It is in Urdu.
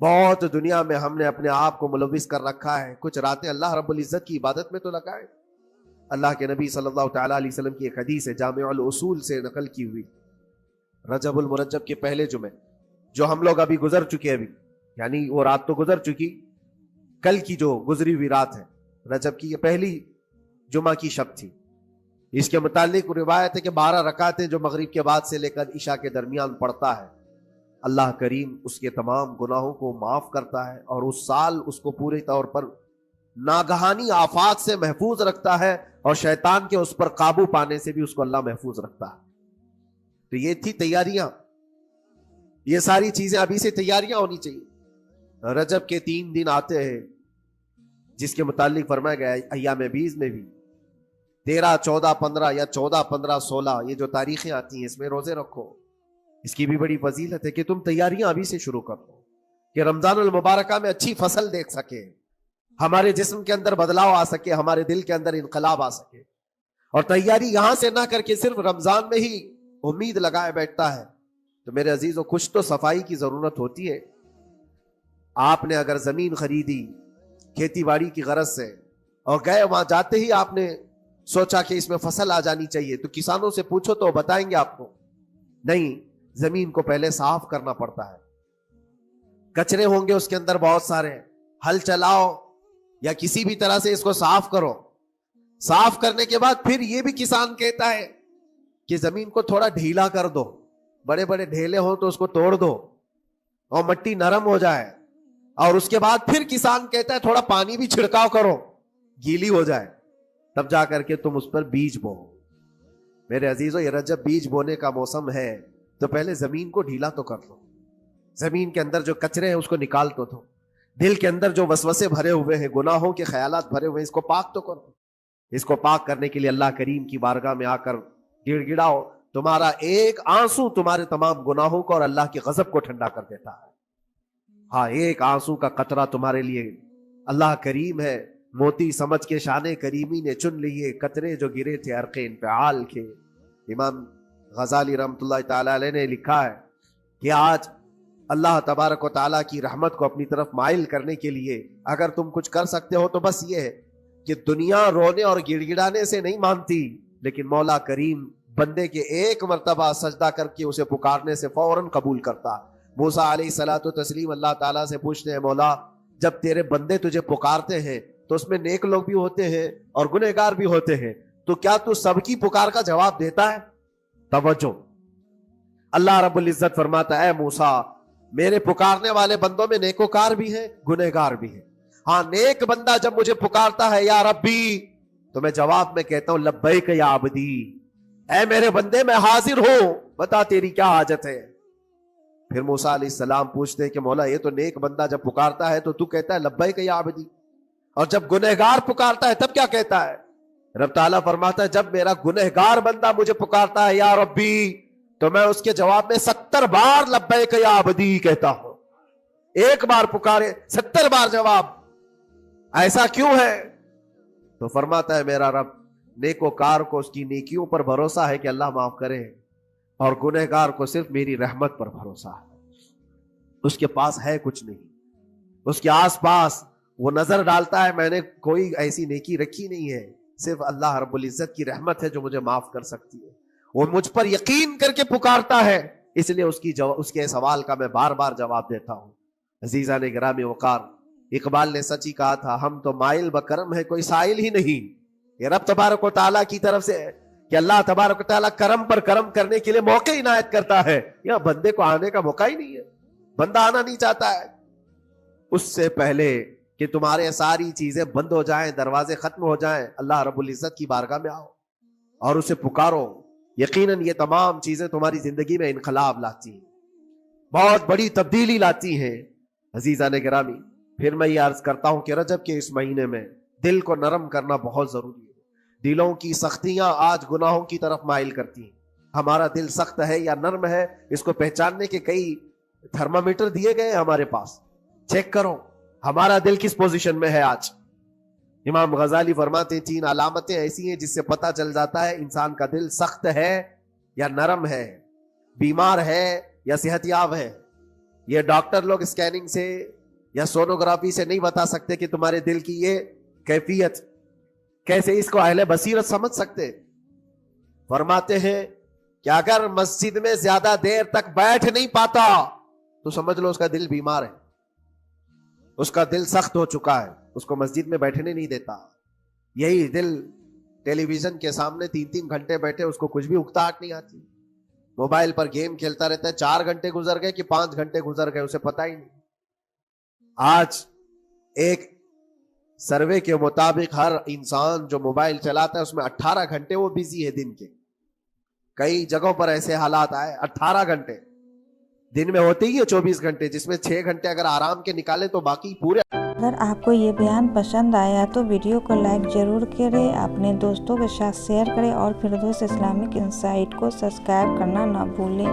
بہت دنیا میں ہم نے اپنے آپ کو ملوث کر رکھا ہے. کچھ راتیں اللہ رب العزت کی عبادت میں تو لگائیں. اللہ کے نبی صلی اللہ تعالیٰ علیہ وسلم کی ایک حدیث ہے جامع الاصول سے نقل کی ہوئی. رجب المرجب کے پہلے جمعے جو ہم لوگ ابھی گزر چکے ابھی، یعنی وہ رات تو گزر چکی، کل کی جو گزری ہوئی رات ہے رجب کی، یہ پہلی جمعہ کی شب تھی. اس کے متعلق روایت ہے کہ 12 رکعتیں جو مغرب کے بعد سے لے کر عشاء کے درمیان پڑھتا ہے، اللہ کریم اس کے تمام گناہوں کو معاف کرتا ہے اور اس سال اس کو پورے طور پر ناگہانی آفات سے محفوظ رکھتا ہے اور شیطان کے اس پر قابو پانے سے بھی اس کو اللہ محفوظ رکھتا ہے. تو یہ تھی تیاریاں، یہ ساری چیزیں ابھی سے تیاریاں ہونی چاہیے. رجب کے 3 دن آتے ہیں جس کے متعلق فرمایا گیا ہے ایام بیز میں بھی 13 14 15 یا 14 15 16 یہ جو تاریخیں آتی ہیں اس میں روزے رکھو. اس کی بھی بڑی فضیلت ہے کہ تم تیاریاں ابھی سے شروع کر دو کہ رمضان المبارکہ میں اچھی فصل دیکھ سکے، ہمارے جسم کے اندر بدلاؤ آ سکے، ہمارے دل کے اندر انقلاب آ سکے. اور تیاری یہاں سے نہ کر کے صرف رمضان میں ہی امید لگائے بیٹھتا ہے تو میرے عزیزوں کچھ تو صفائی کی ضرورت ہوتی ہے. آپ نے اگر زمین خریدی کھیتی باڑی کی غرض سے اور گئے، وہاں جاتے ہی آپ نے سوچا کہ اس میں فصل آ جانی چاہیے، تو کسانوں سے پوچھو تو بتائیں گے آپ کو نہیں، زمین کو پہلے صاف کرنا پڑتا ہے، کچرے ہوں گے اس کے اندر بہت سارے، ہل چلاؤ یا کسی بھی طرح سے اس کو صاف کرو. صاف کرنے کے بعد پھر یہ بھی کسان کہتا ہے کہ زمین کو تھوڑا ڈھیلا کر دو، بڑے بڑے ڈھیلے ہوں تو اس کو توڑ دو اور مٹی نرم ہو جائے. اور اس کے بعد پھر کسان کہتا ہے تھوڑا پانی بھی چھڑکاؤ کرو، گیلی ہو جائے، تب جا کر کے تم اس پر بیج بو. میرے عزیزو یہ رجب بیج بونے کا موسم ہے تو پہلے زمین کو ڈھیلا تو کر لو، زمین کے اندر جو کچرے ہیں اس کو نکال تو دو، دل کے اندر جو وسوسے بھرے ہوئے ہیں، گناہوں کے خیالات بھرے ہوئے ہیں، اس کو پاک تو کرو. اس کو پاک کرنے کے لیے اللہ کریم کی بارگاہ میں آ کر گڑ گڑاؤ. تمہارا ایک آنسو تمہارے تمام گناہوں کو اور اللہ کے غضب کو ٹھنڈا کر دیتا ہے. ہاں، ایک آنسو کا قطرہ تمہارے لیے اللہ کریم ہے، موتی سمجھ کے شان کریمی نے چن لیے قطرے جو گرے تھے عرق انفعال کے. امام غزالی رحمۃ اللہ تعالی علیہ نے لکھا ہے کہ آج اللہ تبارک و تعالیٰ کی رحمت کو اپنی طرف مائل کرنے کے لیے اگر تم کچھ کر سکتے ہو تو بس یہ ہے کہ دنیا رونے اور گڑ گڑانے سے نہیں مانتی، لیکن مولا کریم بندے کے ایک مرتبہ سجدہ کر کے اسے پکارنے سے فوراً قبول کرتا. موسیٰ علیہ الصلوۃ والتسلیم اللہ تعالیٰ سے پوچھتے ہیں مولا جب تیرے بندے تجھے پکارتے ہیں تو اس میں نیک لوگ بھی ہوتے ہیں اور گنہگار بھی ہوتے ہیں، تو کیا تو سب کی پکار کا جواب دیتا ہے؟ توجہ، اللہ رب العزت فرماتا ہے اے موسیٰ میرے پکارنے والے بندوں میں نیکوکار بھی ہیں گنہگار بھی ہیں. ہاں، نیک بندہ جب مجھے پکارتا ہے یا ربی تو میں جواب میں کہتا ہوں لبیک یا عبدی، اے میرے بندے میں حاضر ہوں، بتا تیری کیا حاجت ہے. پھر موسیٰ علیہ السلام پوچھتے ہیں کہ مولا یہ تو نیک بندہ جب پکارتا ہے تو کہتا ہے لبیک یا عبدی، اور جب گنہگار پکارتا ہے تب کیا کہتا ہے؟ رب تعالیٰ فرماتا ہے جب میرا گنہگار بندہ مجھے پکارتا ہے یا ربی تو میں اس کے جواب میں 70 بار لبیک یا عبدی کہتا ہوں. ایک بار پکارے 70 بار جواب. ایسا کیوں ہے؟ تو فرماتا ہے میرا رب نیکوکار کو اس کی نیکیوں پر بھروسہ ہے کہ اللہ معاف کرے، اور گنہگار کو صرف میری رحمت پر بھروسہ ہے. اس کے پاس ہے کچھ نہیں، اس کے آس پاس وہ نظر ڈالتا ہے میں نے کوئی ایسی نیکی رکھی نہیں ہے، صرف اللہ رب العزت کی رحمت ہے جو مجھے معاف کر سکتی ہے. وہ مجھ پر یقین کر کے پکارتا ہے، اس لیے اس کے سوال کا میں بار بار جواب دیتا ہوں. عزیزان گرامی وقار، اقبال نے سچ ہی کہا تھا ہم تو مائل بکرم ہے کوئی سائل ہی نہیں. یہ رب تبارک و تعالیٰ کی طرف سے کہ اللہ تبارک و تعالیٰ کرم پر کرم کرنے کے لیے موقع عنایت کرتا ہے. یا بندے کو آنے کا موقع ہی نہیں ہے، بندہ آنا نہیں چاہتا ہے. اس سے پہلے کہ تمہارے ساری چیزیں بند ہو جائیں، دروازے ختم ہو جائیں، اللہ رب العزت کی بارگاہ میں آؤ اور اسے پکارو. یقیناً یہ تمام چیزیں تمہاری زندگی میں انقلاب لاتی ہیں، بہت بڑی تبدیلی لاتی ہیں. عزیزان گرامی، پھر میں یہ عرض کرتا ہوں کہ رجب کے اس مہینے میں دل کو نرم کرنا بہت ضروری ہے. دلوں کی سختیاں آج گناہوں کی طرف مائل کرتی ہیں. ہمارا دل سخت ہے یا نرم ہے اس کو پہچاننے کے کئی تھرمامیٹر دیے گئے ہیں ہمارے پاس. چیک کرو ہمارا دل کس پوزیشن میں ہے آج. امام غزالی فرماتے ہیں 3 علامتیں ایسی ہیں جس سے پتہ چل جاتا ہے انسان کا دل سخت ہے یا نرم ہے، بیمار ہے یا صحت یاب ہے. یہ ڈاکٹر لوگ اسکیننگ سے یا سونوگرافی سے نہیں بتا سکتے کہ تمہارے دل کی یہ کیفیت کیسے، اس کو اہل بصیرت سمجھ سکتے. فرماتے ہیں کہ اگر مسجد میں زیادہ دیر تک بیٹھ نہیں پاتا تو سمجھ لو اس کا دل بیمار ہے، اس کا دل سخت ہو چکا ہے، اس کو مسجد میں بیٹھنے نہیں دیتا. یہی دل ٹیلی ویژن کے سامنے 3 گھنٹے بیٹھے، اس کو کچھ بھی اکتاہٹ نہیں آتی، موبائل پر گیم کھیلتا رہتا ہے، 4 گھنٹے گزر گئے کہ 5 گھنٹے گزر گئے اسے پتہ ہی نہیں. آج ایک سروے کے مطابق ہر انسان جو موبائل چلاتا ہے اس میں 18 گھنٹے وہ بزی ہے دن کے. کئی جگہوں پر ایسے حالات آئے 18 گھنٹے دن میں ہوتے ہی ہے 24 گھنٹے، جس میں 6 گھنٹے اگر آرام کے نکالے تو باقی پورے. اگر آپ کو یہ بیان پسند آیا تو ویڈیو کو لائک ضرور کریں، اپنے دوستوں کے ساتھ شیئر کریں اور فردوس اسلامک انسائٹ کو سبسکرائب کرنا نہ بھولیں.